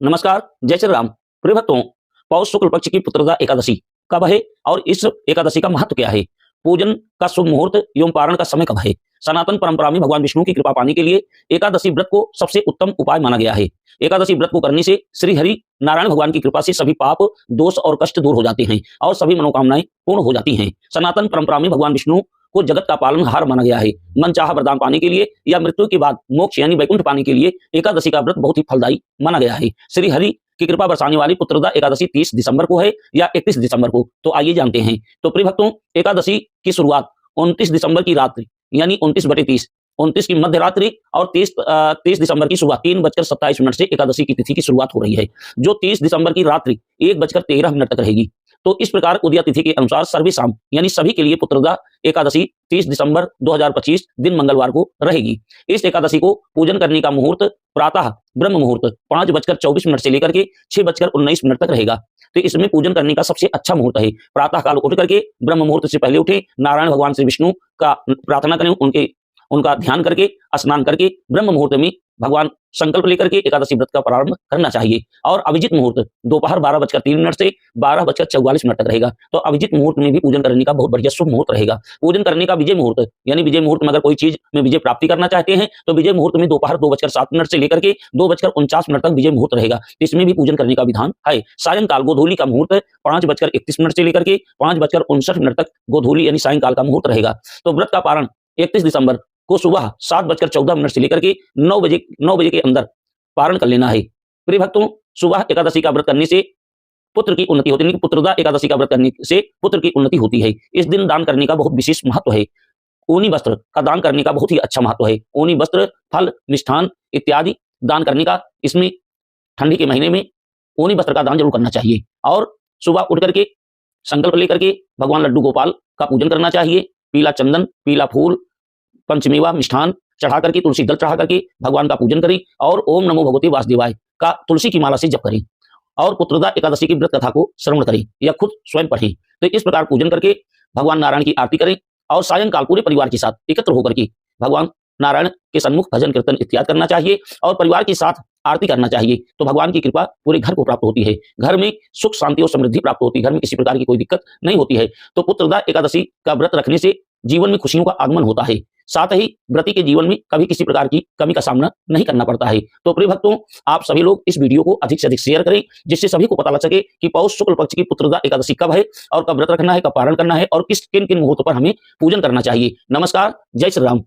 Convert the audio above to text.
नमस्कार, जय श्री राम। प्रिय भक्तों, पौष शुक्ल पक्ष की पुत्रदा एकादशी कब है और इस एकादशी का महत्व क्या है? पूजन का शुभ मुहूर्त एवं पारण का समय कब है? सनातन परंपरा में भगवान विष्णु की कृपा पाने के लिए एकादशी व्रत को सबसे उत्तम उपाय माना गया है। एकादशी व्रत को करने से श्री हरि नारायण भगवान की कृपा से सभी पाप, दोष और कष्ट दूर हो जाते हैं और सभी मनोकामनाएं पूर्ण हो जाती हैं। सनातन परंपरा में भगवान विष्णु को जगत का पालनहार माना गया है। मनचाहा वरदान पाने के लिए या मृत्यु के बाद मोक्ष यानी वैकुंठ पाने के लिए एकादशी का व्रत बहुत ही फलदायी माना गया है। श्री हरि की कृपा बरसाने वाली पुत्रदा एकादशी 30 दिसंबर को है या 31 दिसंबर को, तो आइए जानते हैं। तो प्रिय भक्तों, एकादशी की शुरुआत 29 दिसंबर की रात्रि यानी 29/30, 29 की मध्य रात्रि और 30 दिसंबर की सुबह 3:27 से एकादशी की तिथि की शुरुआत हो रही है, जो 30 दिसंबर की रात्रि 1:13 तक रहेगी। तो इस प्रकार उदया तिथि के अनुसार सर्वेशाम यानी सभी के लिए पुत्रदा एकादशी 30 दिसंबर 2025 दिन मंगलवार को रहेगी। इस एकादशी को पूजन करने का मुहूर्त प्रातः ब्रह्म मुहूर्त 5:24 से लेकर के 6:19 तक रहेगा। तो इसमें पूजन करने का सबसे अच्छा मुहूर्त है। प्रातः काल उठ करके ब्रह्म मुहूर्त से पहले उठे, नारायण भगवान श्री विष्णु का प्रार्थना करें, उनका ध्यान करके स्नान करके ब्रह्म मुहूर्त में भगवान संकल्प लेकर के एकादशी व्रत का प्रारंभ करना चाहिए। और अभिजित मुहूर्त दोपहर 12:03 से 12:44 तक रहेगा। तो अभिजित मुहूर्त में भी पूजन करने का बहुत बढ़िया शुभ मुहूर्त रहेगा। पूजन करने का विजय मुहूर्त यानी विजय मुहूर्त में अगर कोई चीज में विजय प्राप्ति करना चाहते हैं तो विजय मुहूर्त में दोपहर 2:07 से लेकर के 2:49 तक विजय मुहूर्त रहेगा। इसमें भी पूजन करने का विधान है। सायंकाल गोधूली का मुहूर्त 5:31 से लेकर के 5:59 तक गोधूली यानी सायंकाल का मुहूर्त रहेगा। तो व्रत का पारण 31 दिसंबर को सुबह 7:14 से लेकर के 9 बजे के अंदर पारण कर लेना है। प्रिय भक्तों, सुबह एकादशी का व्रत करने से पुत्र की उन्नति होती है। पुत्रदा एकादशी का व्रत करने से पुत्र की उन्नति होती है। इस दिन दान करने का बहुत विशेष महत्व है। ऊनी वस्त्र का दान करने का बहुत ही अच्छा महत्व है। ऊनी वस्त्र, फल, मिष्ठान इत्यादि दान करने का, इसमें ठंडी के महीने में ऊनी वस्त्र का दान जरूर करना चाहिए। और सुबह उठ करके संकल्प लेकर के भगवान लड्डू गोपाल का पूजन करना चाहिए। पीला चंदन, पीला फूल, पंचमेवा मिष्ठान चढ़ा करके, तुलसी दल चढ़ा करके भगवान का पूजन करें और ओम नमो भगवते वासुदेवाय का तुलसी की माला से जप करें और पुत्रदा एकादशी की व्रत कथा को श्रवण करें या खुद स्वयं पढ़ें। तो इस प्रकार पूजन करके भगवान नारायण की आरती करें और सायंकाल पूरे परिवार के साथ एकत्र होकर के भगवान नारायण के सन्मुख भजन कीर्तन इत्यादि करना चाहिए और परिवार के साथ आरती करना चाहिए। तो भगवान की कृपा पूरे घर को प्राप्त होती है। घर में सुख शांति और समृद्धि प्राप्त होती है। घर में किसी प्रकार की कोई दिक्कत नहीं होती है। तो पुत्रदा एकादशी का व्रत रखने से जीवन में खुशियों का आगमन होता है। साथ ही व्रती के जीवन में कभी किसी प्रकार की कमी का सामना नहीं करना पड़ता है। तो प्रिय भक्तों, आप सभी लोग इस वीडियो को अधिक से अधिक शेयर करें, जिससे सभी को पता लग सके कि पौष शुक्ल पक्ष की पुत्रदा एकादशी कब है और कब व्रत रखना है, कब पारण करना है और किन किन मुहूर्त पर हमें पूजन करना चाहिए। नमस्कार, जय श्री राम।